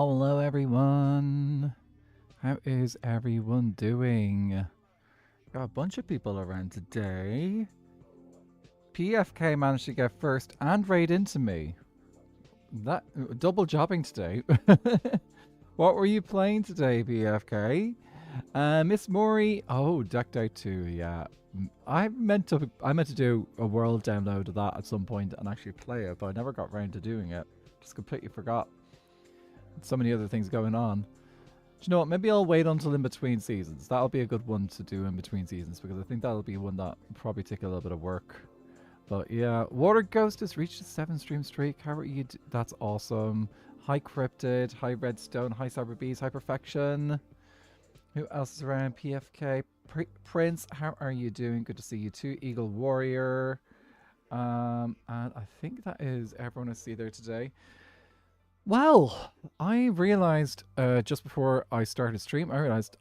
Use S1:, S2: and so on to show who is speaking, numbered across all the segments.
S1: Hello everyone! How is everyone doing? Got a bunch of people around today. PFK managed to get first and raid into me. That double jobbing today. What were you playing today, PFK? Miss Mori. Oh, decked out too. Yeah, I meant to do a world download of that at some point and actually play it, but I never got around to doing it. Just completely forgot. So many other things going on. Do you know what? Maybe I'll wait until in between seasons. That'll be a good one to do in between seasons because I think that'll be one that will probably take a little bit of work. But yeah, Water Ghost has reached a 7-stream streak. How are you? That's awesome. Hi Cryptid, hi Redstone, hi Cyberbees, hi Perfection. Who else is around? PFK, Prince, how are you doing? Good to see you too. Eagle Warrior. And I think that is everyone I see there today. Well, I realized just before I started stream, I realized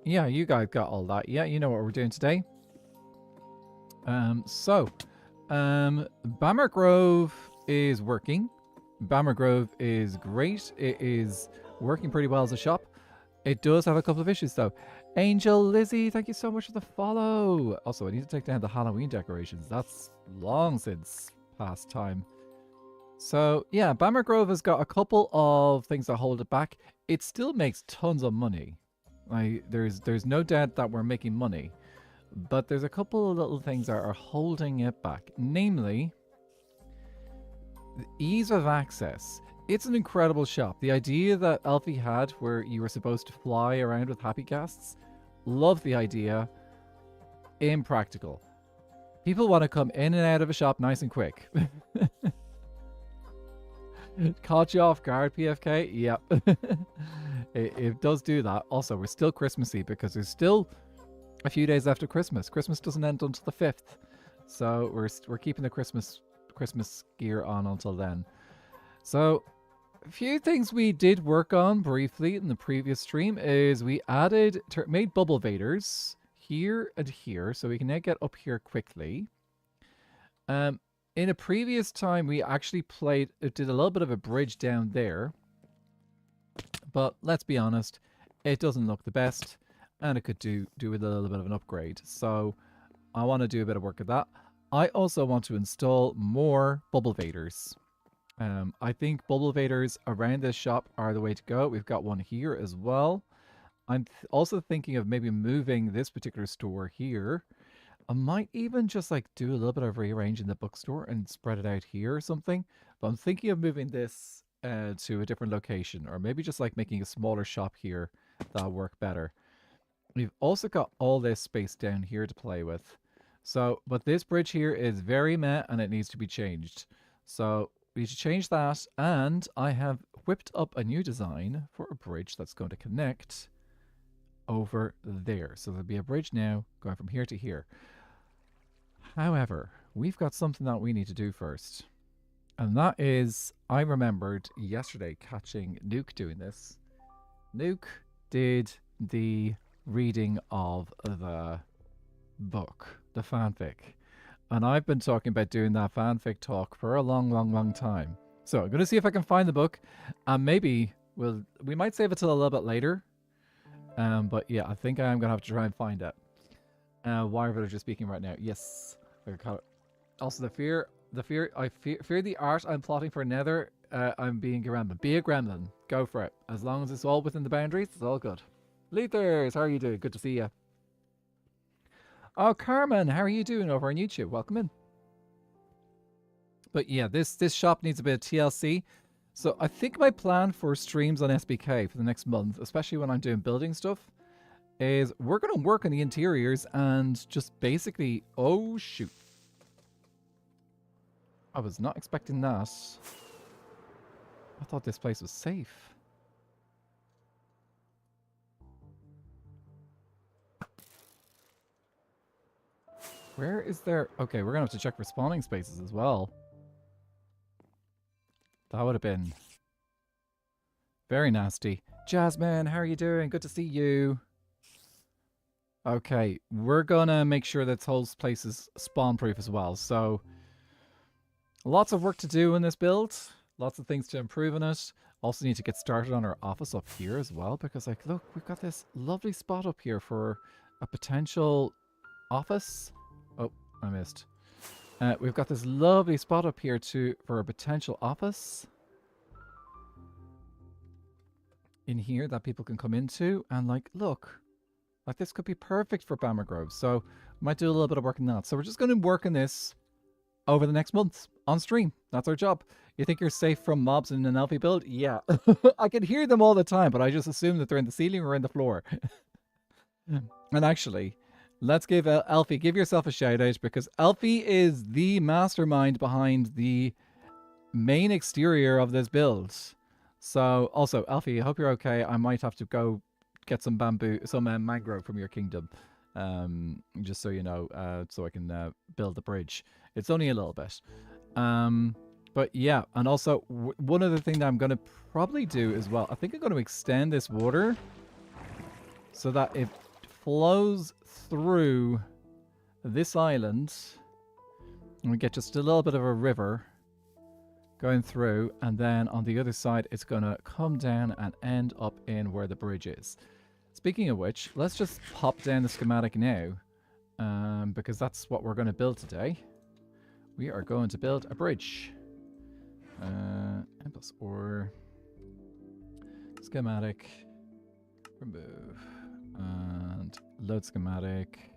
S1: yeah, you guys got all that. Yeah, you know what we're doing today. BamErGrove is working. BamErGrove is great. It is working pretty well as a shop. It does have a couple of issues though. Angel Lizzie, thank you so much for the follow. Also, I need to take down the Halloween decorations. That's long since past time. So yeah, BamErGrove has got a couple of things that hold it back. It still makes tons of money. Like there's no doubt that we're making money. But there's a couple of little things that are holding it back. Namely, the ease of access. It's an incredible shop. The idea that Alfie had where you were supposed to fly around with happy guests, love the idea. Impractical. People want to come in and out of a shop nice and quick. Caught you off guard, PFK? Yep. It does do that. Also, we're still Christmassy because there's still a few days after Christmas. Christmas doesn't end until the 5th. So we're keeping the Christmas gear on until then. So a few things we did work on briefly in the previous stream is we made bubble vaders here and here, so we can now get up here quickly. In a previous time, we actually did a little bit of a bridge down there. But let's be honest, it doesn't look the best, and it could do with a little bit of an upgrade. So I want to do a bit of work at that. I also want to install more bubble vaders. I think bubble vaders around this shop are the way to go. We've got one here as well. I'm also thinking of maybe moving this particular store here. I might even just like do a little bit of rearranging the bookstore and spread it out here or something. But I'm thinking of moving this to a different location, or maybe just like making a smaller shop here that'll work better. We've also got all this space down here to play with. So, but this bridge here is very meh and it needs to be changed. So we should change that, and I have whipped up a new design for a bridge that's going to connect over there. So there'll be a bridge now going from here to here. However, we've got something that we need to do first. And that is, I remembered yesterday catching Nuke doing this. Nuke did the reading of the book, the fanfic. And I've been talking about doing that fanfic talk for a long time. So I'm going to see if I can find the book. And maybe we might save it till a little bit later. But yeah, I think I am going to have to try and find it. Why are just speaking right now? Yes. Also, I fear the art I'm plotting for Nether I'm being a gremlin. Be a gremlin. Go for it. As long as it's all within the boundaries, it's all good. Leathers, how are you doing? Good to see you. Oh, Carmen, how are you doing over on YouTube? Welcome in. But yeah, this shop needs a bit of TLC. So I think my plan for streams on SBK for the next month, especially when I'm doing building stuff, is we're going to work on the interiors and just basically... Oh, shoot. I was not expecting that. I thought this place was safe. Where is there... Okay, we're going to have to check for spawning spaces as well. That would have been very nasty. Jasmine, how are you doing? Good to see you. Okay, we're going to make sure that this whole place is spawn-proof as well. So, lots of work to do in this build. Lots of things to improve on it. Also need to get started on our office up here as well. Because, like, look, we've got this lovely spot up here for a potential office. Oh, I missed. We've got this lovely spot up here for a potential office in here that people can come into. And, like, look. Like, this could be perfect for BamErGrove. So, we might do a little bit of work on that. So, we're just going to work on this over the next month on stream. That's our job. You think you're safe from mobs in an Elfie build? Yeah. I can hear them all the time, but I just assume that they're in the ceiling or in the floor. And actually, let's give Elfie, give yourself a shout out, because Elfie is the mastermind behind the main exterior of this build. So, also, Elfie, I hope you're okay. I might have to go get some bamboo, some mangrove from your kingdom, just so you know, so I can build the bridge. It's only a little bit. But yeah, and also, one other thing that I'm going to probably do as well, I think I'm going to extend this water so that it flows through this island, and we get just a little bit of a river going through, and then on the other side it's going to come down and end up in where the bridge is. Speaking of which, let's just pop down the schematic now, because that's what we're going to build today. We are going to build a bridge. Plus or schematic, remove, and load schematic,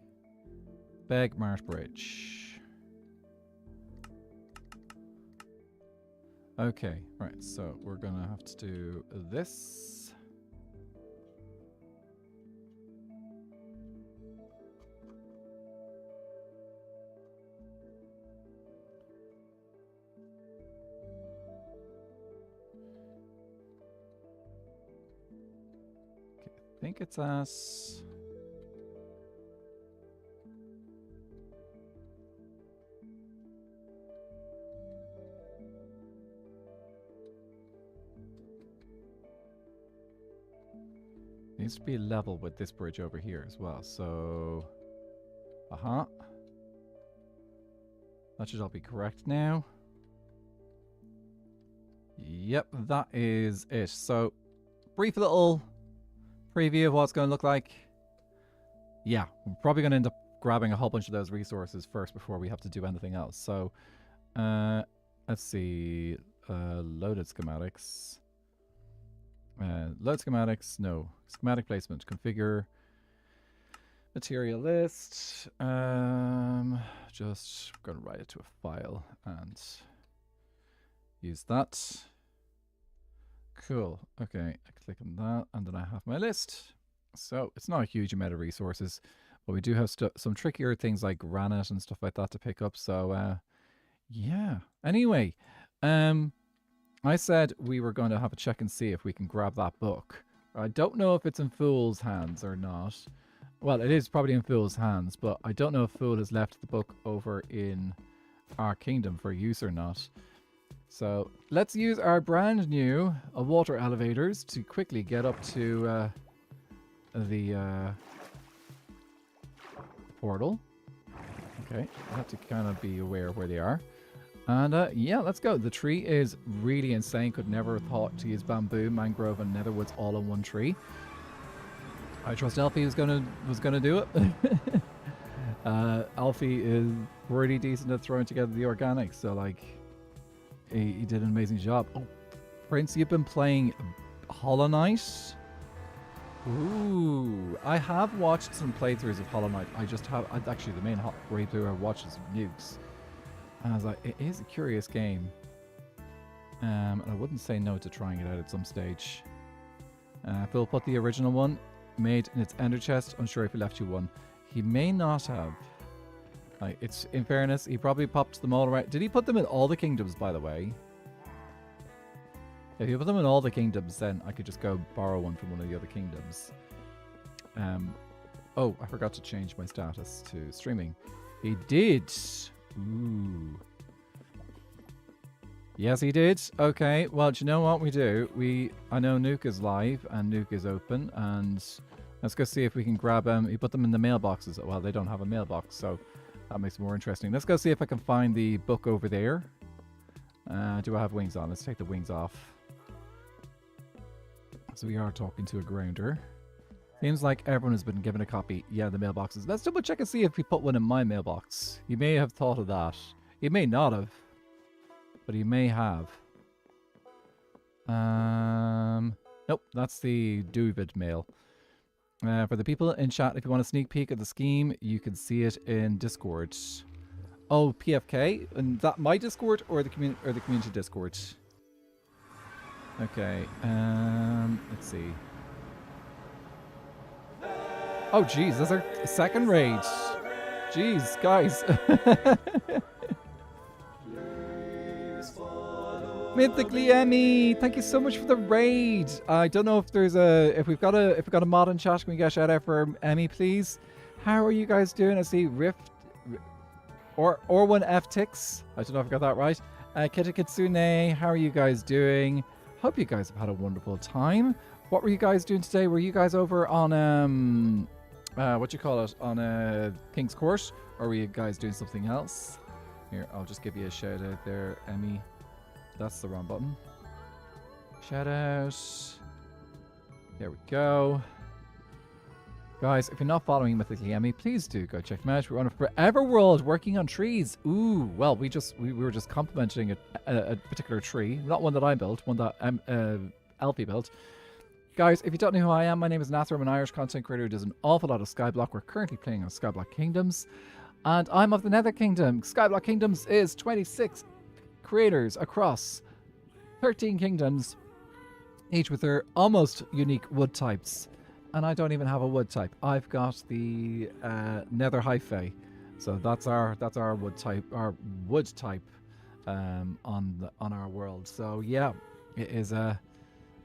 S1: beg Mart bridge. Okay, right, so we're gonna have to do this. I think it's us. Needs to be level with this bridge over here as well. So, that should all be correct now. Yep, that is it. So, brief little preview of what it's going to look like. Yeah, we're probably going to end up grabbing a whole bunch of those resources first before we have to do anything else. So, let's see. Loaded schematics. Load schematics. No. Schematic placement. Configure. Material list. Just going to write it to a file and use that. Cool. Okay, I click on that, and then I have my list. So it's not a huge amount of resources, but we do have some trickier things like granite and stuff like that to pick up. So yeah. Anyway, I said we were going to have a check and see if we can grab that book. I don't know if it's in Fool's hands or not. Well, it is probably in Fool's hands, but I don't know if Fool has left the book over in our kingdom for use or not. So let's use our brand new water elevators to quickly get up to the portal. Okay, I have to kind of be aware of where they are. And yeah, let's go. The tree is really insane. Could never have thought to use bamboo, mangrove, and netherwoods all in one tree. I trust Alfie was gonna do it. Alfie is pretty decent at throwing together the organics, so like he did an amazing job. Oh, Prince, you've been playing Hollow Knight? Ooh, I have watched some playthroughs of Hollow Knight. Actually, the main playthrough I watched is Nukes. And I was like, it is a curious game. And I wouldn't say no to trying it out at some stage. Phil put the original one, made in its ender chest. Unsure if he left you one. He may not have. It's, in fairness, he probably popped them all around. Did he put them in all the kingdoms, by the way? If you put them in all the kingdoms, then I could just go borrow one from one of the other kingdoms. Oh, I forgot to change my status to streaming. He did. Ooh. Yes, he did. Okay, well, do you know what we do? I know Nuke is live and Nuke is open, and let's go see if we can grab him. He put them in the mailboxes. Well, they don't have a mailbox, so that makes it more interesting. Let's go see if I can find the book over there. Do I have wings on? Let's take the wings off. So we are talking to a grounder. Seems like everyone has been given a copy. Yeah, the mailboxes. Let's double check and see if he put one in my mailbox. He may have thought of that. He may not have. But he may have. Nope, that's the Duvid mail. For the people in chat, if you want a sneak peek at the scheme, you can see it in Discord. Oh, PFK? And that my Discord or the community Discord? Okay, let's see. Oh, jeez, that's our second raid. Jeez, guys. Mythically Emmy, thank you so much for the raid. I don't know if there's if we've got a mod in chat. Can we get a shout out for Emmy, please? How are you guys doing? I see Rift or one F Tix. I don't know if I got that right. Kita Kitsune, how are you guys doing? Hope you guys have had a wonderful time. What were you guys doing today? Were you guys over on what you call it, on King's Court, or were you guys doing something else? Here, I'll just give you a shout out there, Emmy. That's the wrong button. Shout out. There we go. Guys, if you're not following Mythically Emmy, please do go check them out. We're on a Forever World working on trees. Ooh, well, we were just complimenting a particular tree. Not one that I built, one that Alfie built. Guys, if you don't know who I am, my name is Nathan. I'm an Irish content creator who does an awful lot of Skyblock. We're currently playing on Skyblock Kingdoms. And I'm of the Nether Kingdom. Skyblock Kingdoms is 26 creators across 13 kingdoms, each with their almost unique wood types. And I don't even have a wood type. I've got the Nether Hyphae, so that's our wood type, on our world. So yeah, it is.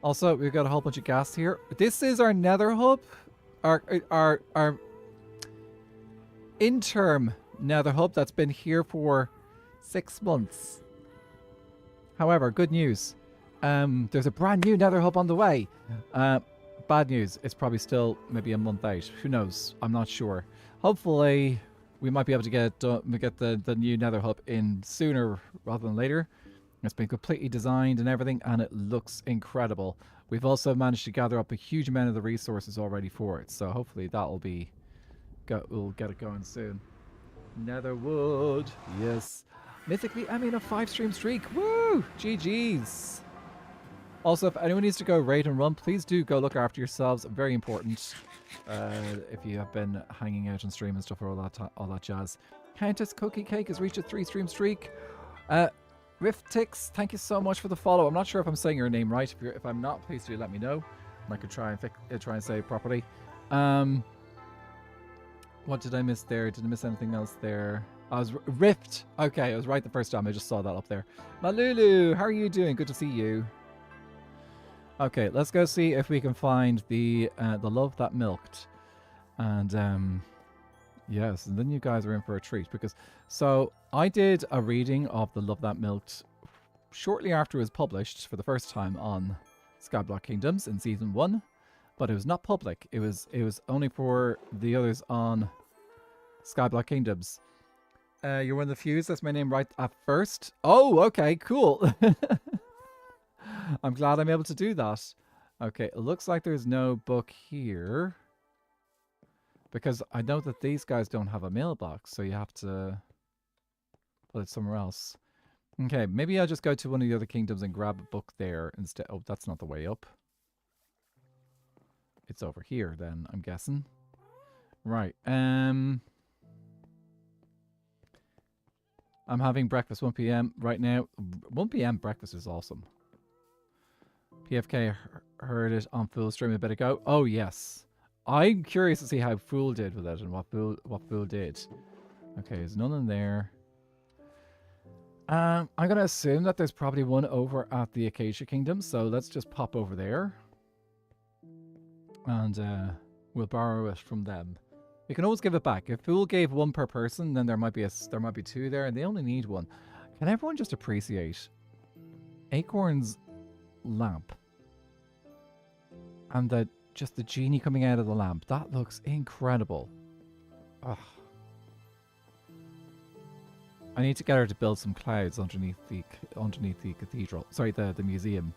S1: Also, we've got a whole bunch of gas here. This is our Nether hub, our interim Nether hub that's been here for 6 months. However, good news. There's a brand new Nether hub on the way. Bad news. It's probably still maybe a month out. Who knows? I'm not sure. Hopefully, we might be able to get the new Nether hub in sooner rather than later. It's been completely designed and everything, and it looks incredible. We've also managed to gather up a huge amount of the resources already for it. So hopefully that'll be... we'll get it going soon. Netherwood. Yes. Mythically, I mean, a 5-stream streak. Woo! GG's. Also, if anyone needs to go raid and run, please do go look after yourselves. Very important. If you have been hanging out on stream and stuff or all that jazz. Countess Cookie Cake has reached a 3-stream streak. Riftix, thank you so much for the follow. I'm not sure if I'm saying your name right. If I'm not, please do let me know. I could try and say it properly. What did I miss there? Did I miss anything else there? I was Rift. Okay, I was right the first time. I just saw that up there. Malulu, how are you doing? Good to see you. Okay, let's go see if we can find the love that milked. And yes, and then you guys are in for a treat because so I did a reading of the Love That Milked shortly after it was published for the first time on Skyblock Kingdoms in season 1, but it was not public. It was only for the others on Skyblock Kingdoms. You're one of the few. That's my name right at first. Oh, okay, cool. I'm glad I'm able to do that. Okay, it looks like there's no book here. Because I know that these guys don't have a mailbox, so you have to put it somewhere else. Okay, maybe I'll just go to one of the other kingdoms and grab a book there instead. Oh, that's not the way up. It's over here then, I'm guessing. Right. I'm having breakfast 1 p.m. right now. 1 p.m. breakfast is awesome. PFK heard it on Fool stream a bit ago. Oh yes. I'm curious to see how Fool did with it and what Fool did. Okay, there's none in there. I'm gonna assume that there's probably one over at the Acacia Kingdom, so let's just pop over there. And we'll borrow it from them. We can always give it back. If Fool gave one per person, then there might be two there, and they only need one. Can everyone just appreciate Acorn's lamp? And just the genie coming out of the lamp. That looks incredible. Ugh. I need to get her to build some clouds underneath the cathedral. Sorry, the museum.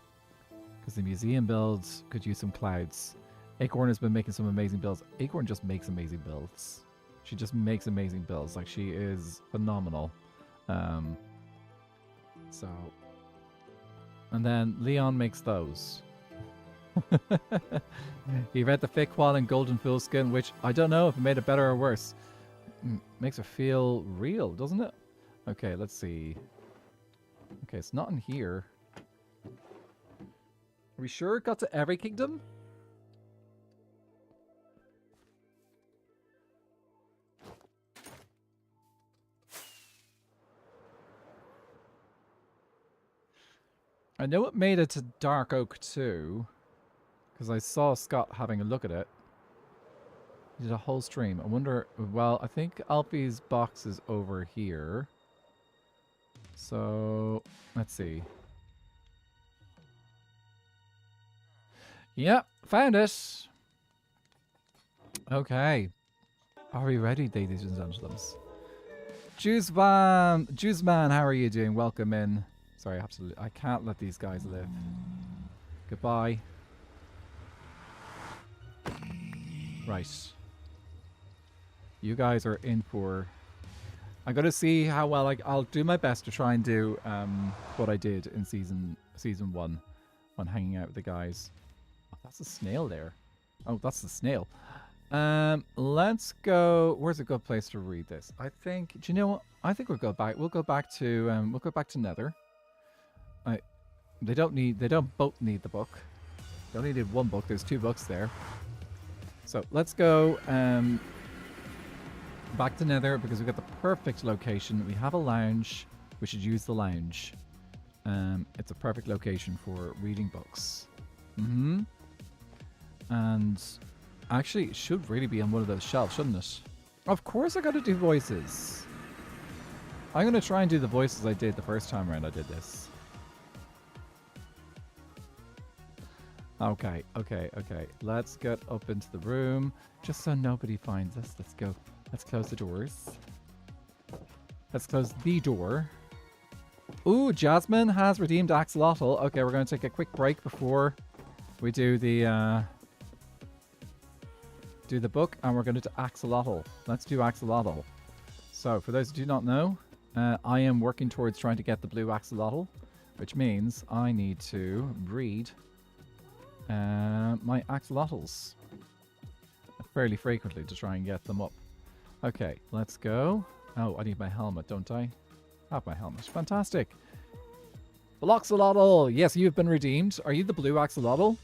S1: Because the museum builds could use some clouds. Acorn has been making some amazing builds. Acorn just makes amazing builds. She just makes amazing builds. Like, she is phenomenal. So. And then Leon makes those. He read the fake qual in Golden Fool skin, which I don't know if it made it better or worse. Makes it feel real, doesn't it? Okay, let's see. Okay, it's not in here. Are we sure it got to every kingdom? I know it made it to Dark Oak too, because I saw Scott having a look at it. He did a whole stream. I wonder, well, I think Alfie's box is over here. So, let's see. Yep, found it. Okay. Are we ready, ladies and gentlemen? Juiceman, how are you doing? Welcome in. Sorry, absolutely. I can't let these guys live. Goodbye. Right. You guys are in for... I'm going to see how well I'll do my best to try and do what I did in season 1 when hanging out with the guys. Oh, that's a snail there. Oh, that's the snail. Let's go... Where's a good place to read this? I think... Do you know what? I think we'll go back. We'll go back to Nether. They don't both need the book. They only need one book. There's 2 books there. So let's go back to Nether because we've got the perfect location. We have a lounge. We should use the lounge. It's a perfect location for reading books. And actually, it should really be on one of those shelves, shouldn't it? Of course I got to do voices. I'm going to try and do the voices I did the first time around I did this. Okay. Let's get up into the room. Just so nobody finds us. Let's go. Let's close the doors. Let's close the door. Ooh, Jasmine has redeemed Axolotl. Okay, we're going to take a quick break before we do the book, and we're going to do Axolotl. Let's do Axolotl. So, for those who do not know, I am working towards trying to get the blue Axolotl, which means I need to breed my axolotls fairly frequently to try and get them up. Okay, let's go. Oh, I need my helmet, don't I? I have my helmet. Fantastic. Axolotl! Yes, you've been redeemed. Are you the blue axolotl?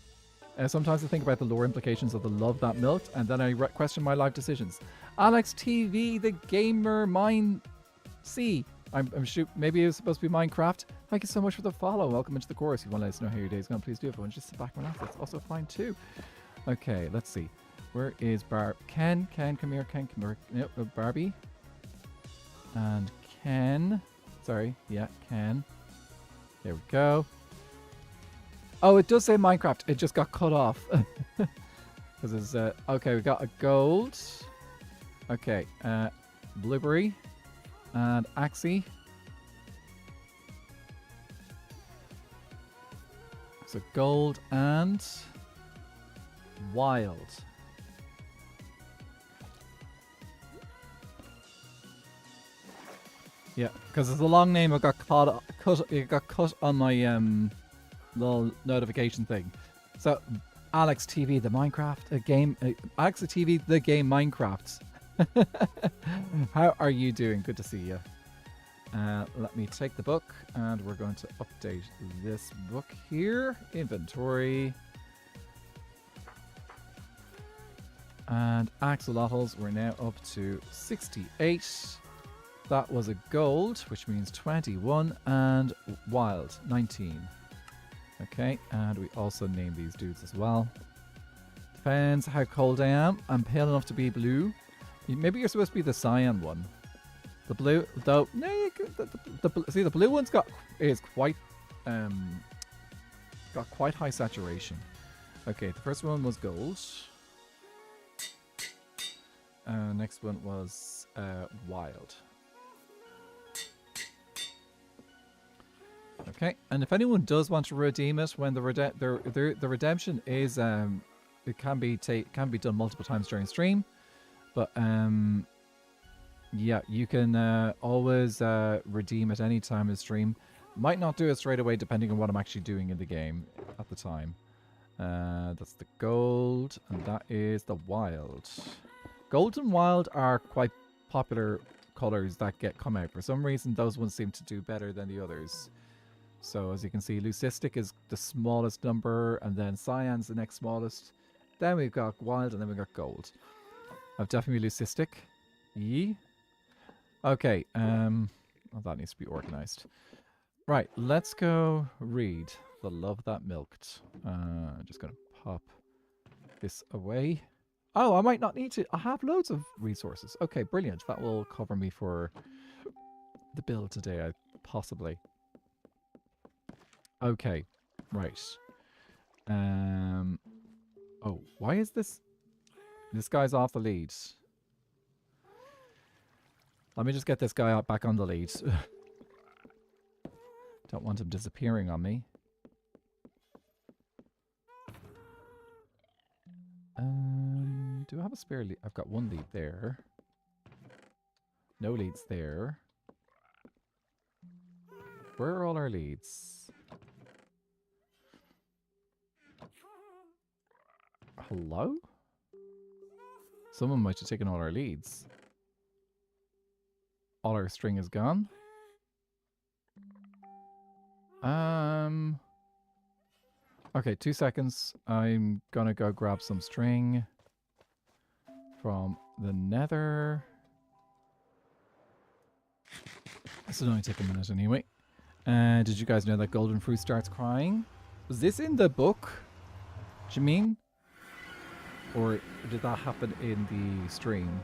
S1: Sometimes I think about the lore implications of the love that milked, and then I question my life decisions. Alex TV, the gamer, mine. See, I'm shoot. Maybe it was supposed to be Minecraft. Thank you so much for the follow. Welcome into the course. If you want to let us know how your day is going, please do. If you want to just sit back and relax, that's also fine too. Okay, let's see. Where is Ken, come here. Ken, come here. Nope, Barbie. And Ken. Sorry, yeah, Ken. There we go. Oh, it does say Minecraft. It just got cut off. Because it's, okay, we got a gold. Okay, Blueberry. And Axie. So gold and wild. Yeah, because it's a long name. It got it got cut on my little notification thing. So, Alex TV, the Minecraft game. Alex TV, the game Minecraft. How are you doing? Good to see you. Let me take the book, and we're going to update this book here. Inventory. And axolotls, we're now up to 68. That was a gold, which means 21, and wild, 19. Okay, and we also name these dudes as well. Depends how cold I am. I'm pale enough to be blue. Maybe you're supposed to be the cyan one. The blue, though, no, see, the blue one's got quite high saturation. Okay, the first one was gold. Next one was wild. Okay, and if anyone does want to redeem it, when the redemption is it can be done multiple times during stream, but yeah, you can always redeem at any time in stream. Might not do it straight away depending on what I'm actually doing in the game at the time. That's the gold, and that is the wild. Gold and wild are quite popular colors that come out. For some reason, those ones seem to do better than the others. So as you can see, leucistic is the smallest number, and then cyan's the next smallest. Then we've got wild, and then we've got gold. I've definitely leucistic. Yee. Okay, well, that needs to be organized. Right, let's go read The Love That Milked. I'm just going to pop this away. Oh, I might not need to. I have loads of resources. Okay, brilliant. That will cover me for the build today, possibly. Okay, right. Oh, why is this? This guy's off the lead. Let me just get this guy back on the lead. Don't want him disappearing on me. Do I have a spare lead? I've got one lead there. No leads there. Where are all our leads? Hello? Someone might have taken all our leads. All our string is gone. Okay, 2 seconds. I'm gonna go grab some string from the Nether. This will only take a minute anyway. Did you guys know that golden fruit starts crying? Was this in the book? Do you mean? Or did that happen in the stream?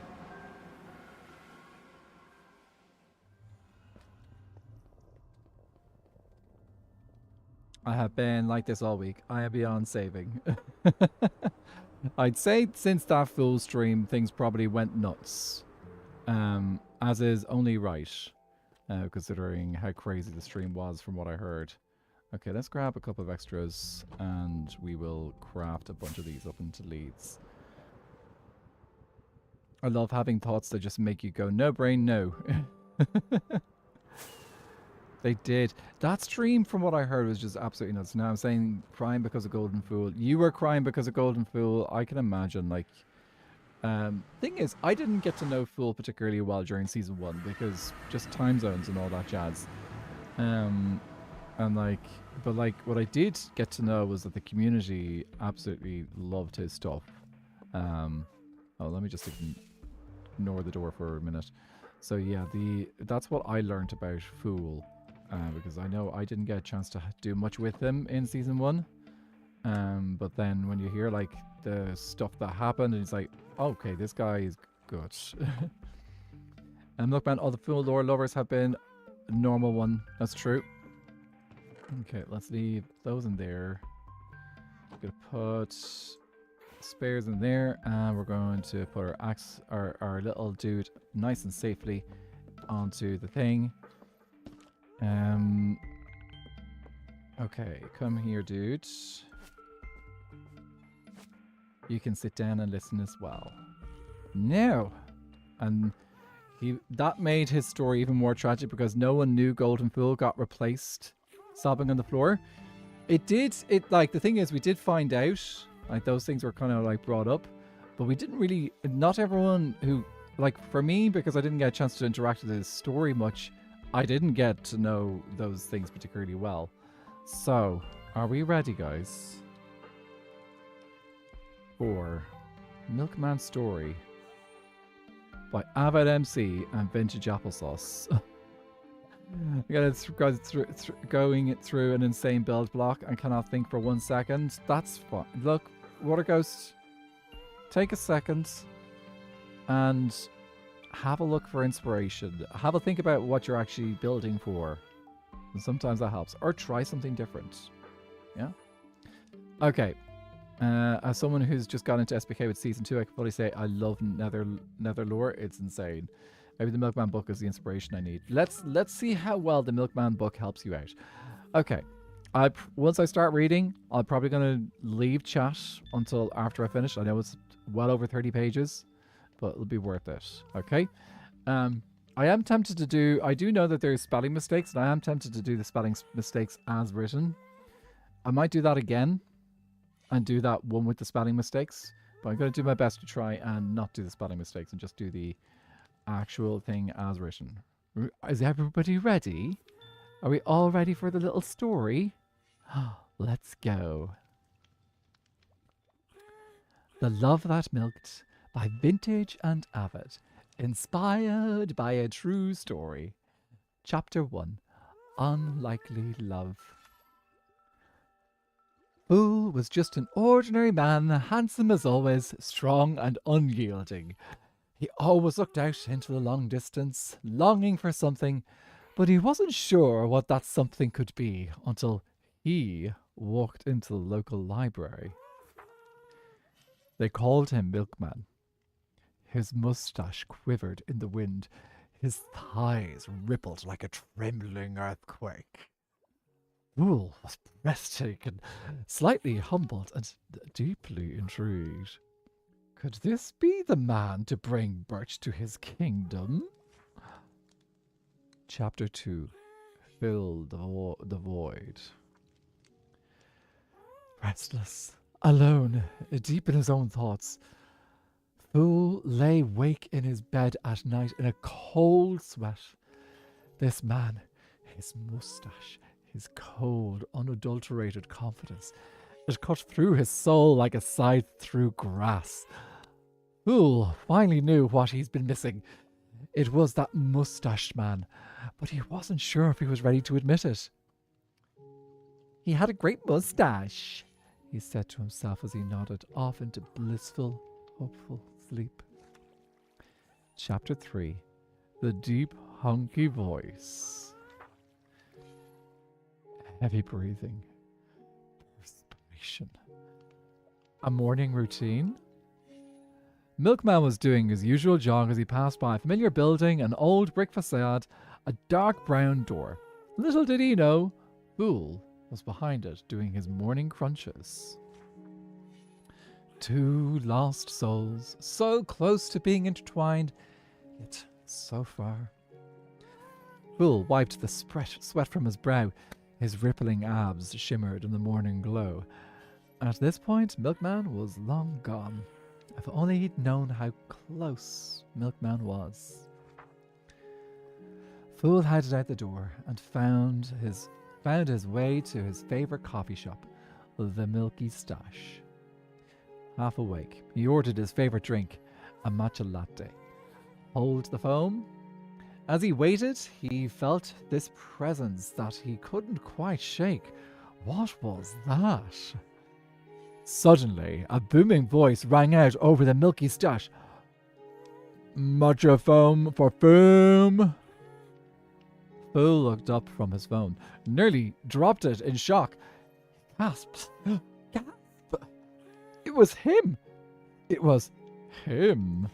S1: I have been like this all week. I am beyond saving. I'd say since that full stream, things probably went nuts. As is only right, considering how crazy the stream was from what I heard. Okay, let's grab a couple of extras, and we will craft a bunch of these up into leads. I love having thoughts that just make you go, no brain, no. They did. That stream, from what I heard, was just absolutely nuts. Now I'm saying crying because of Golden Fool. You were crying because of Golden Fool. I can imagine, like... thing is, I didn't get to know Fool particularly well during Season 1 because just time zones and all that jazz. And like... But like, what I did get to know was that the community absolutely loved his stuff. Oh, let me just ignore the door for a minute. So yeah, that's what I learned about Fool. Because I know I didn't get a chance to do much with him in Season 1. But then when you hear like the stuff that happened, and it's like, okay, this guy is good. And look, man, all the Fool lore lovers have been a normal one. That's true. Okay, let's leave those in there. We're gonna put spares in there, and we're going to put our axe, our little dude, nice and safely onto the thing. Okay, come here, dude. You can sit down and listen as well. Now, and That made his story even more tragic because no one knew Golden Fool got replaced sobbing on the floor. It did, like, the thing is, we did find out, like, those things were kind of, like, brought up, but we didn't really, not everyone who, like, for me, because I didn't get a chance to interact with his story much, I didn't get to know those things particularly well. So, are we ready, guys? For Milkman's Story by Avid MC and Vintage Applesauce. I'm going through an insane build block and cannot think for 1 second. That's fine. Look, Water Ghost, take a second and have a look for inspiration. Have a think about what you're actually building for. And sometimes that helps. Or try something different. Yeah? Okay. As someone who's just got into SPK with Season 2, I can fully say I love Nether lore. It's insane. Maybe the Milkman book is the inspiration I need. Let's see how well the Milkman book helps you out. Okay. Once I start reading, I'm probably going to leave chat until after I finish. I know it's well over 30 pages, but it'll be worth it. Okay? I am tempted to do... I do know that there's spelling mistakes, and I am tempted to do the spelling mistakes as written. I might do that again and do that one with the spelling mistakes, but I'm going to do my best to try and not do the spelling mistakes and just do the actual thing as written. Is everybody ready? Are we all ready for the little story? Let's go. The Love That Milked by Vintage and Avid. Inspired by a true story. Chapter 1. Unlikely Love. Fool was just an ordinary man, handsome as always, strong and unyielding. He always looked out into the long distance, longing for something, but he wasn't sure what that something could be until he walked into the local library. They called him Milkman. His mustache quivered in the wind. His thighs rippled like a trembling earthquake. Fool was breathtaking, slightly humbled and deeply intrigued. Could this be the man to bring Birch to his kingdom? Chapter 2. Fill the void. Restless, alone, deep in his own thoughts, Fool lay awake in his bed at night in a cold sweat. This man, his mustache, his cold, unadulterated confidence, it cut through his soul like a scythe through grass. Fool finally knew what he's been missing. It was that mustached man, but he wasn't sure if he was ready to admit it. He had a great mustache, he said to himself as he nodded off into blissful, hopeful sleep. Chapter 3. The Deep, Hunky Voice. Heavy breathing. Perspiration. A morning routine? Milkman was doing his usual jog as he passed by a familiar building, an old brick facade, a dark brown door. Little did he know, Fool was behind it doing his morning crunches. Two lost souls, so close to being intertwined, yet so far. Fool wiped the sweat from his brow. His rippling abs shimmered in the morning glow. At this point, Milkman was long gone. If only he'd known how close Milkman was. Fool headed out the door and found his way to his favorite coffee shop, the Milky Stash. Half awake, he ordered his favorite drink, a matcha latte. Hold the foam? As he waited, he felt this presence that he couldn't quite shake. What was that? Suddenly, a booming voice rang out over the Milky Stash. Matcha foam for foom. Fool looked up from his phone, nearly dropped it in shock. He gasped. Gasp! It was him! It was him!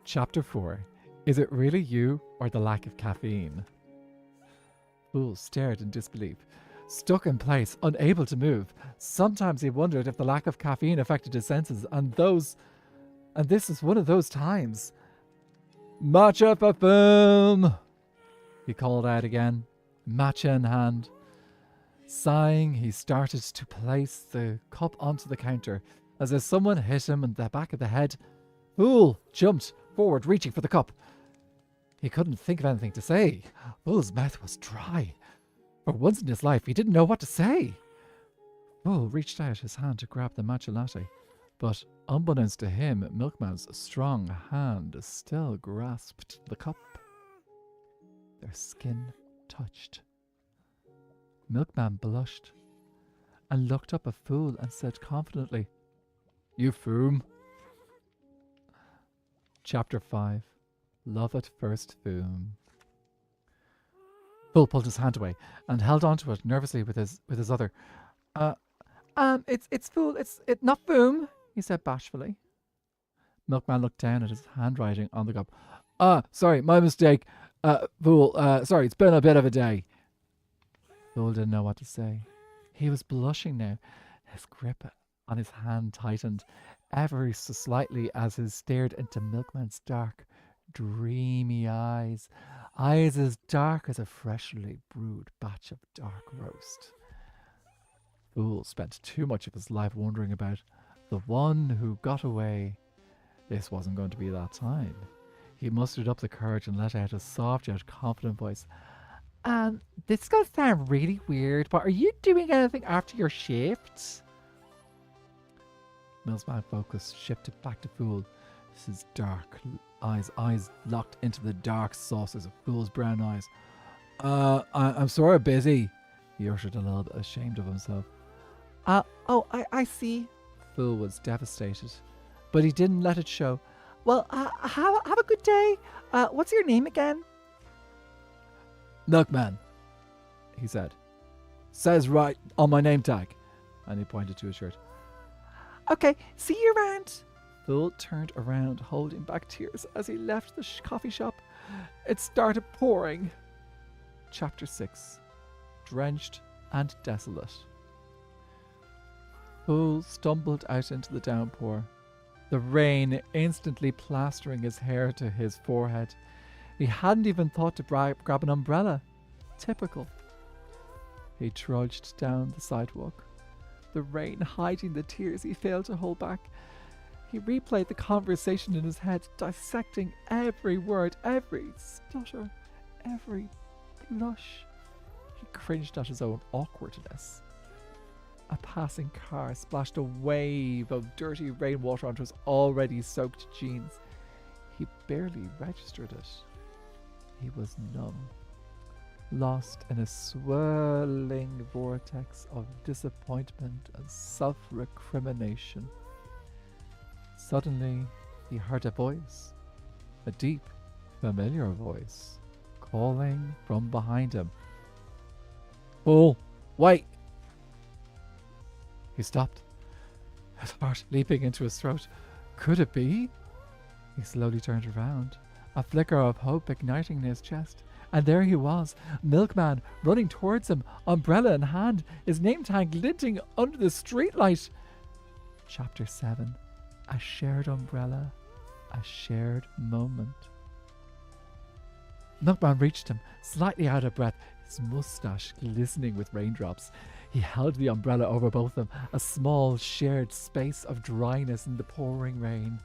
S1: Chapter 4. Is it really you or the lack of caffeine? Fool stared in disbelief, stuck in place, unable to move. Sometimes he wondered if the lack of caffeine affected his senses, and this is one of those times. Matcha for Foom! He called out again, matcha in hand. Sighing, he started to place the cup onto the counter as if someone hit him in the back of the head. Fool jumped forward, reaching for the cup. He couldn't think of anything to say. Fool's mouth was dry. For once in his life, he didn't know what to say. Fool reached out his hand to grab the matcha latte, but unbeknownst to him, Milkman's strong hand still grasped the cup. Their skin touched. Milkman blushed and looked up at Fool and said confidently, "You Foom." Chapter 5. Love at First Foom. Fool pulled his hand away and held onto it nervously with his other. It's Fool, it's not Foom, he said bashfully. Milkman looked down at his handwriting on the cup. Sorry, my mistake. Fool, sorry, it's been a bit of a day. Fool didn't know what to say. He was blushing now. His grip on his hand tightened ever so slightly as he stared into Milkman's dark, dreamy eyes. Eyes as dark as a freshly brewed batch of dark roast. Fool spent too much of his life wondering about the one who got away. This wasn't going to be that time. He mustered up the courage and let out a soft yet confident voice. This is going to sound really weird, but are you doing anything after your shift? Milkman's focus shifted back to Fool. His dark eyes locked into the dark saucers of Fool's brown eyes. I'm sort of busy, he uttered, a little bit ashamed of himself. I see. Fool was devastated, but he didn't let it show. Well, have a good day. What's your name again? Milkman, he said. Says right on my name tag. And he pointed to his shirt. Okay, see you around. Fool turned around, holding back tears as he left the coffee shop. It started pouring. Chapter 6. Drenched and Desolate. Fool stumbled out into the downpour, the rain instantly plastering his hair to his forehead. He hadn't even thought to grab an umbrella. Typical. He trudged down the sidewalk, the rain hiding the tears he failed to hold back. He replayed the conversation in his head, dissecting every word, every stutter, every blush. He cringed at his own awkwardness. A passing car splashed a wave of dirty rainwater onto his already soaked jeans. He barely registered it. He was numb, lost in a swirling vortex of disappointment and self-recrimination. Suddenly, he heard a voice, a deep, familiar voice, calling from behind him. "Fool, wait!" He stopped, his heart leaping into his throat. Could it be? He slowly turned around, a flicker of hope igniting in his chest. And there he was, Milkman, running towards him, umbrella in hand, his name tag glinting under the streetlight. Chapter 7. A shared umbrella, a shared moment. Milkman reached him, slightly out of breath, his moustache glistening with raindrops. He held the umbrella over both of them, a small shared space of dryness in the pouring rain.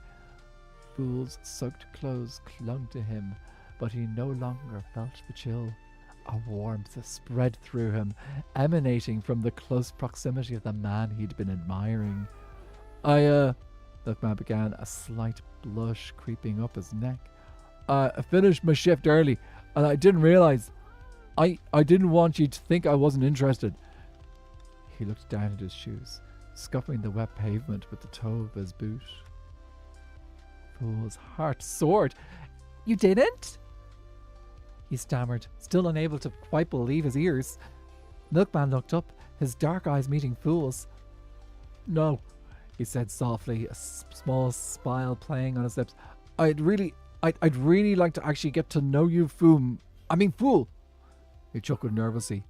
S1: Fool's soaked clothes clung to him, but he no longer felt the chill. A warmth spread through him, emanating from the close proximity of the man he'd been admiring. Milkman began, a slight blush creeping up his neck. I finished my shift early, and I didn't realize. I didn't want you to think I wasn't interested. He looked down at his shoes, scuffing the wet pavement with the toe of his boot. Fool's heart soared. You didn't? He stammered, still unable to quite believe his ears. Milkman looked up, his dark eyes meeting Fool's. No, he said softly, a small smile playing on his lips. I'd really like to actually get to know you, Fool. He chuckled nervously.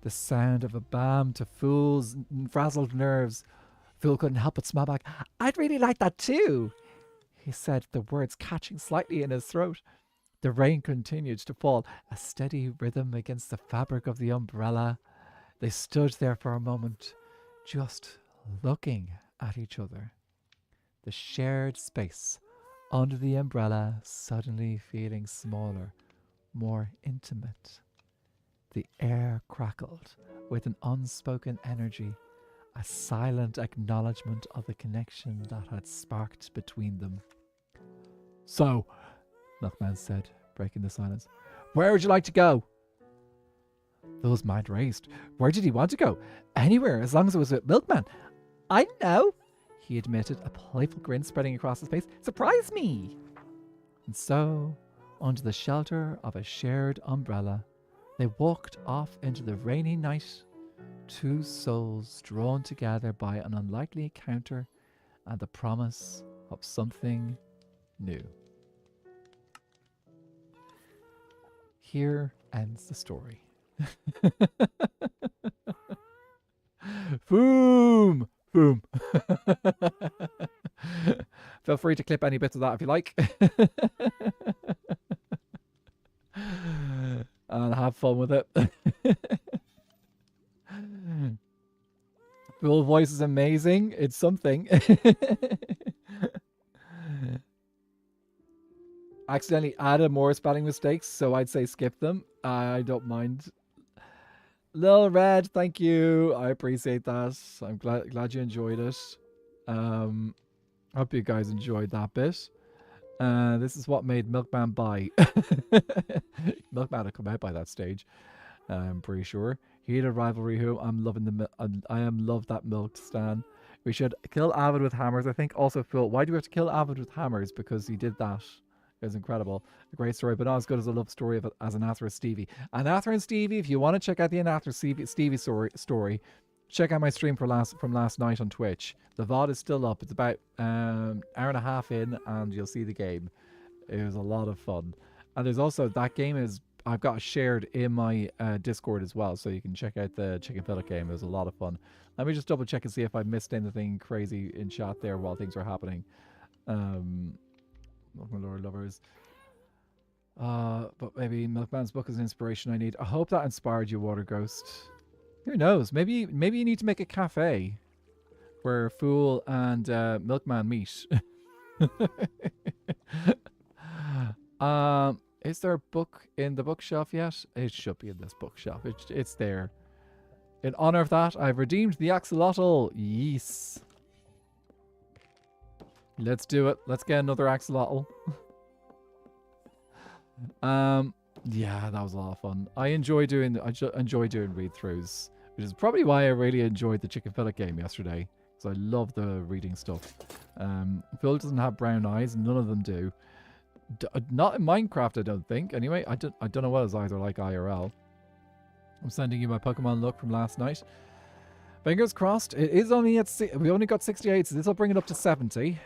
S1: The sound of a balm to Fool's frazzled nerves. Fool couldn't help but smile back. I'd really like that too. he said, the words catching slightly in his throat. The rain continued to fall, a steady rhythm against the fabric of the umbrella. They stood there for a moment, just looking at each other. The shared space under the umbrella suddenly feeling smaller, more intimate. The air crackled with an unspoken energy, a silent acknowledgement of the connection that had sparked between them. So, Milkman said, breaking the silence, where would you like to go? Phil's mind raced. Where did he want to go? Anywhere, as long as it was with Milkman. I know, he admitted, a playful grin spreading across his face. Surprise me! And so, under the shelter of a shared umbrella, they walked off into the rainy night, two souls drawn together by an unlikely encounter and the promise of something new. Here ends the story. Boom! Boom. Feel free to clip any bits of that if you like. And have fun with it. Full voice is amazing. It's something. Accidentally added more spelling mistakes, so I'd say skip them. I don't mind. Lil Red, thank you. I appreciate that. I'm glad you enjoyed it. Hope you guys enjoyed that bit. This is what made Milkman buy. Milkman had come out by that stage. I'm pretty sure. Heated rivalry. Who I'm loving I am love that milk stan. We should kill Avid with hammers. I think also Phil. Why do we have to kill Avid with hammers? Because he did that. It was incredible. A great story, but not as good as a love story of as Anathra and Stevie. Anathra and Stevie, if you want to check out the Anathra Stevie story, check out my stream from last night on Twitch. The VOD is still up. It's about hour and a half in, and you'll see the game. It was a lot of fun. And there's also, that game is, I've got it shared in my Discord as well, so you can check out the Chicken Fillet game. It was a lot of fun. Let me just double check and see if I missed anything crazy in chat there while things were happening. Oh my lord, lovers. But maybe Milkman's book is an inspiration I need. I hope that inspired you, Water Ghost. Who knows? Maybe you need to make a cafe where Fool and Milkman meet. Is there a book in the bookshelf yet? It should be in this bookshelf. It's there. In honor of that, I've redeemed the axolotl. Yes. Let's do it. Let's get another axolotl. Yeah, that was a lot of fun. I enjoy doing read-throughs, which is probably why I really enjoyed the Chicken Fillet game yesterday, because I love the reading stuff. Phil doesn't have brown eyes, none of them do. Not in Minecraft, I don't think. Anyway, I don't know what his eyes are like IRL. I'm sending you my Pokemon look from last night. Fingers crossed. It is only at we only got 68, so this will bring it up to 70.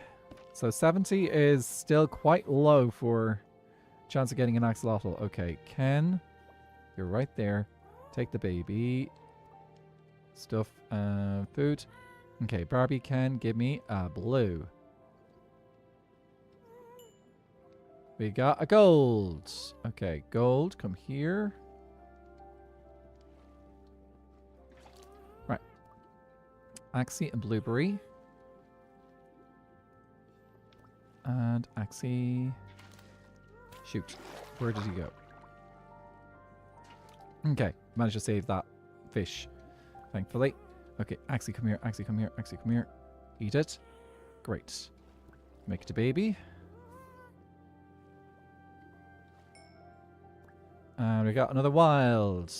S1: So 70 is still quite low for chance of getting an axolotl. Okay, Ken, you're right there. Take the baby. Stuff, food. Okay, Barbie, Ken, give me a blue. We got a gold. Okay, gold, come here. Right. Axie and Blueberry. And Axie. Shoot. Where did he go? Okay. Managed to save that fish. Thankfully. Okay. Axie, come here. Axie, come here. Axie, come here. Eat it. Great. Make it a baby. And we got another wild.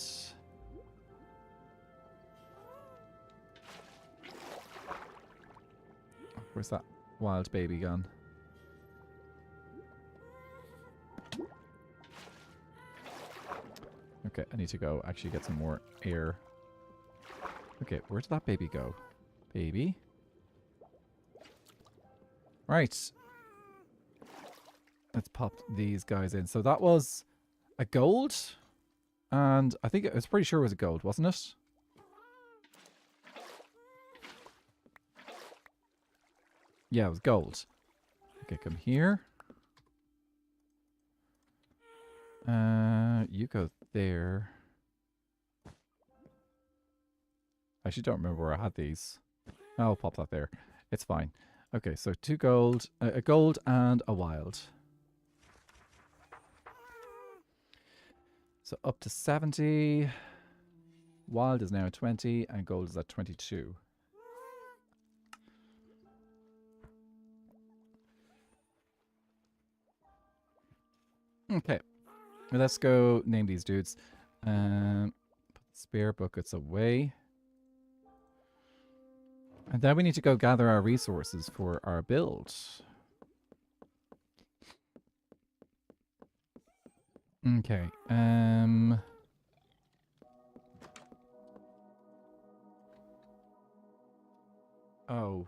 S1: Where's that wild baby gone? Okay, I need to go actually get some more air. Okay, where did that baby go? Baby? Right. Let's pop these guys in. So that was a gold. And I think I was pretty sure it was a gold, wasn't it? Yeah, it was gold. Okay, come here. You go there. I actually don't remember where I had these. I'll pop that there. It's fine. Okay, so 2 gold, a gold and a wild. So up to 70. Wild is now at 20 and gold is at 22. Okay, let's go name these dudes. Put the spare buckets away. And then we need to go gather our resources for our build. Okay. Oh,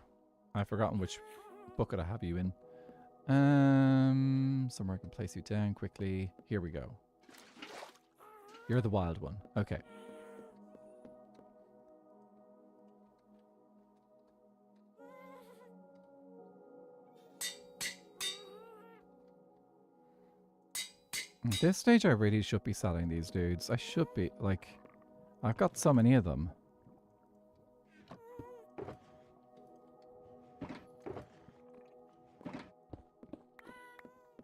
S1: I've forgotten which bucket I have you in. Somewhere I can place you down quickly. Here we go. You're the wild one. Okay. At this stage, I really should be selling these dudes. I should be, like... I've got so many of them.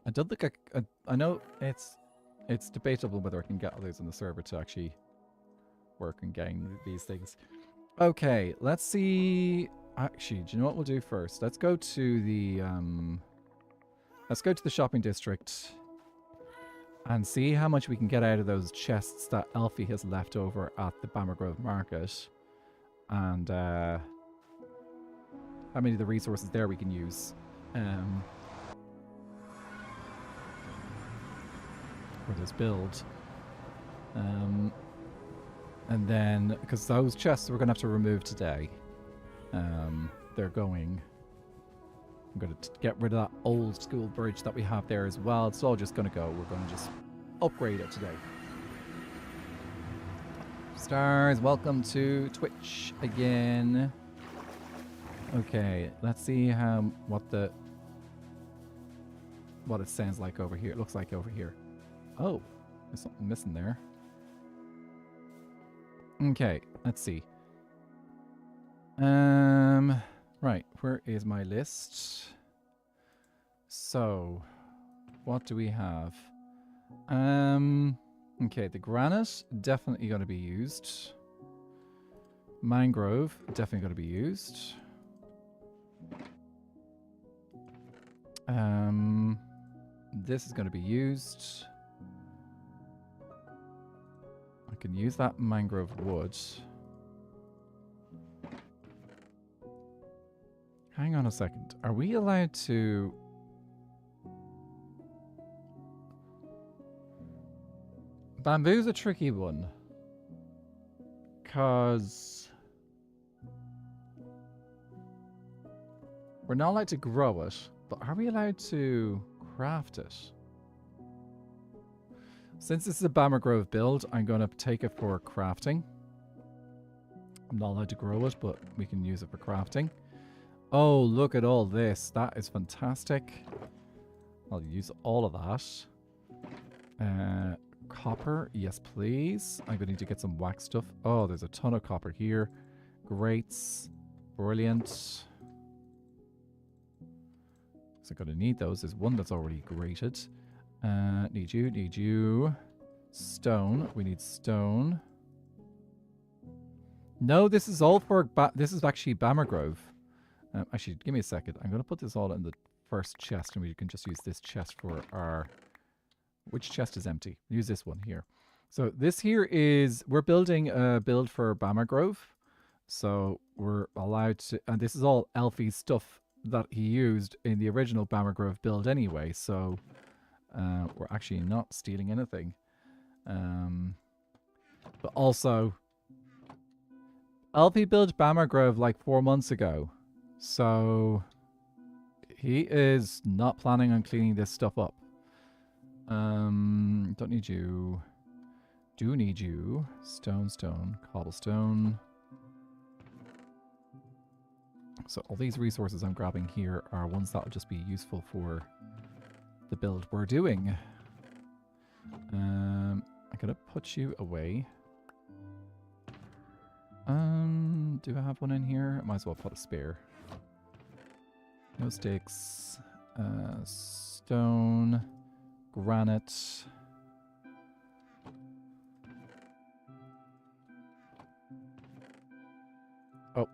S1: I don't think I know it's debatable whether I can get others on the server to actually work and gain these things. Okay, let's see. Actually, do you know what we'll do first? Let's go to the shopping district and see how much we can get out of those chests that Alfie has left over at the BamErGrove market, and how many of the resources there we can use for this build. And then, because those chests we're going to have to remove today. They're going... I'm going to get rid of that old school bridge that we have there as well. It's all just going to go. We're going to just upgrade it today. Stars, welcome to Twitch again. Okay, let's see what it sounds like over here. It looks like over here. Oh, there's something missing there. Okay, let's see. Right, where is my list? So, what do we have? Okay, the granite, definitely going to be used. Mangrove, definitely going to be used. This is going to be used. I can use that mangrove wood. Hang on a second. Are we allowed to... Bamboo's a tricky one. Because... we're not allowed to grow it, but are we allowed to craft it? Since this is a BamErGrove build, I'm going to take it for crafting. I'm not allowed to grow it, but we can use it for crafting. Oh, look at all this. That is fantastic. I'll use all of that. Copper, yes please. I'm going to need to get some wax stuff. Oh, there's a ton of copper here. Grates. Brilliant. So I'm going to need those. There's one that's already grated. Need you. Stone. We need stone. No, this is all for... this is actually BamErGrove. Actually, give me a second. I'm going to put this all in the first chest, and we can just use this chest for our... Which chest is empty? Use this one here. So this here is... We're building a build for BamErGrove. So we're allowed to... And this is all Alfie's stuff that he used in the original BamErGrove build anyway. So we're actually not stealing anything. But also... Alfie built BamErGrove like 4 months ago. So he is not planning on cleaning this stuff up. Don't need you. Do need you. Stone, cobblestone. So all these resources I'm grabbing here are ones that will just be useful for the build we're doing. I'm going to put you away. Do I have one in here? I might as well put a spare. No sticks. Stone. Granite. Oh.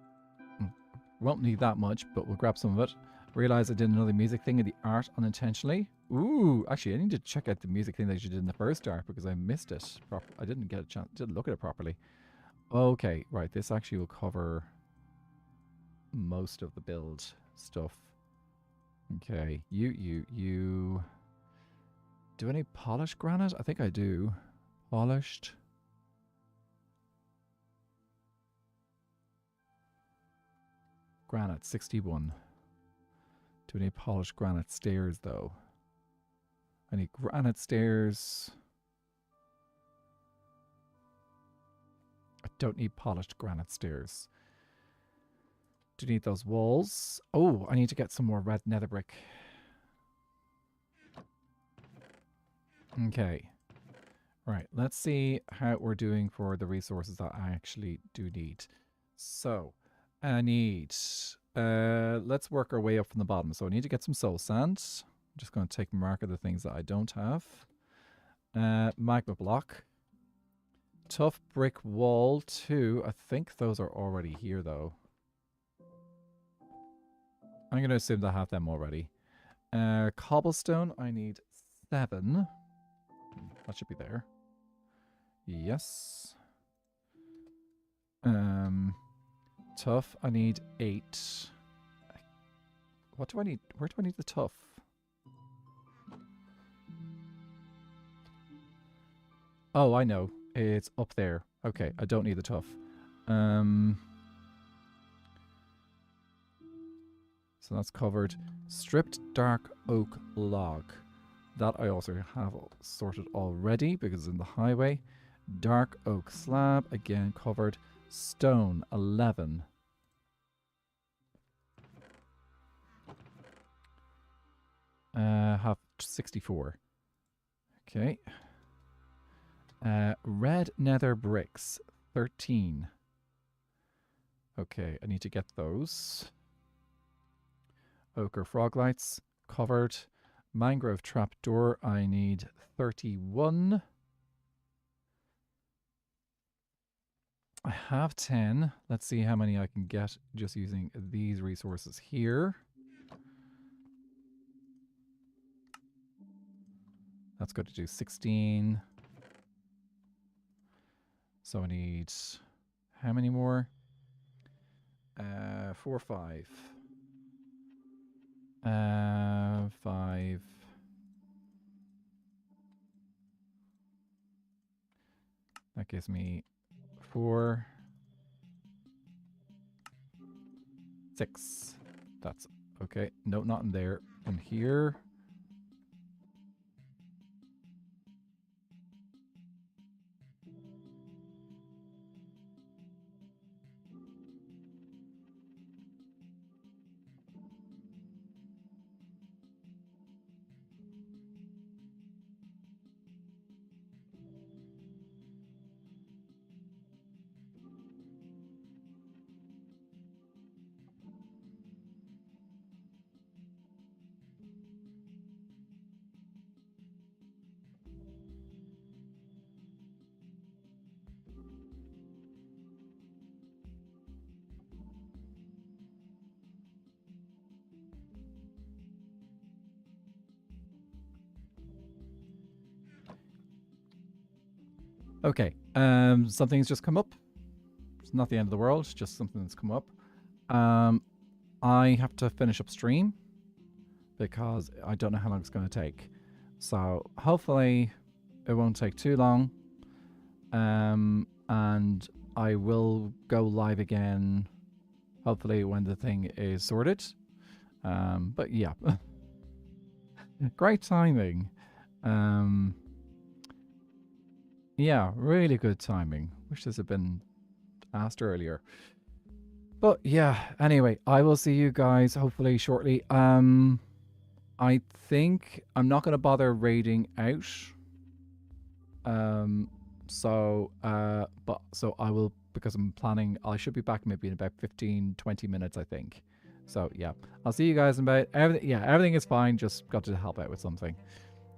S1: Won't need that much, but we'll grab some of it. Realize I did another music thing in the art unintentionally. Ooh, actually, I need to check out the music thing that you did in the first art because I missed it. I didn't get a chance, didn't look at it properly. Okay, right. This actually will cover most of the build stuff. Okay, you. Do I need polished granite? I think I do. Polished. Granite, 61. Do I need polished granite stairs, though? I need granite stairs. I don't need polished granite stairs. Do you need those walls? Oh, I need to get some more red nether brick. Okay. Right, let's see how we're doing for the resources that I actually do need. So, I need... let's work our way up from the bottom. So I need to get some soul sand. I'm just going to take mark of the things that I don't have. Magma block. Tough brick wall 2. I think those are already here, though. I'm going to assume that I have them already. Cobblestone, I need 7. That should be there. Yes. Tough, I need 8. What do I need? Where do I need the tough? Oh, I know. It's up there. Okay, I don't need the tough. So that's covered. Stripped dark oak log. That I also have sorted already because it's in the highway. Dark oak slab, again covered. Stone, 11. Have 64. Okay. Red nether bricks, 13. Okay, I need to get those. Ochre frog lights, covered. Mangrove trapdoor, I need 31. I have 10. Let's see how many I can get just using these resources here. That's going to do 16. So I need how many more? 4, 5. 5. That gives me 4. 6. That's okay. No, not in there. In here. Okay, something's just come up. It's not the end of the world, it's just something that's come up. I have to finish upstream because I don't know how long it's going to take. So hopefully it won't take too long. And I will go live again, hopefully when the thing is sorted. But yeah, great timing. Yeah, really good timing. Wish this had been asked earlier. But yeah, anyway, I will see you guys hopefully shortly. I think I'm not going to bother raiding out. So I will, because I'm planning, I should be back maybe in about 15-20 minutes, I think. So yeah, I'll see you guys in about everything. Yeah, everything is fine. Just got to help out with something.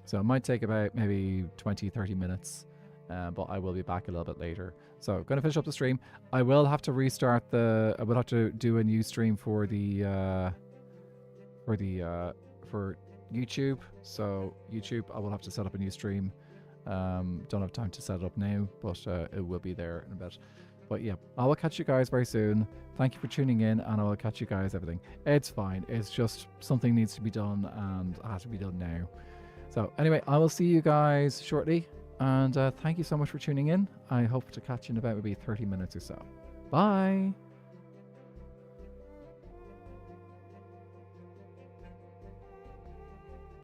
S1: So it might take about maybe 20-30 minutes. But I will be back a little bit later. So going to finish up the stream. I will have to restart I will have to do a new stream for for YouTube. So YouTube, I will have to set up a new stream. Don't have time to set it up now, but it will be there in a bit. But yeah, I will catch you guys very soon. Thank you for tuning in, and I will catch you guys everything. It's fine. It's just something needs to be done, and it has to be done now. So anyway, I will see you guys shortly. And thank you so much for tuning in. I hope to catch you in about maybe 30 minutes or so. Bye.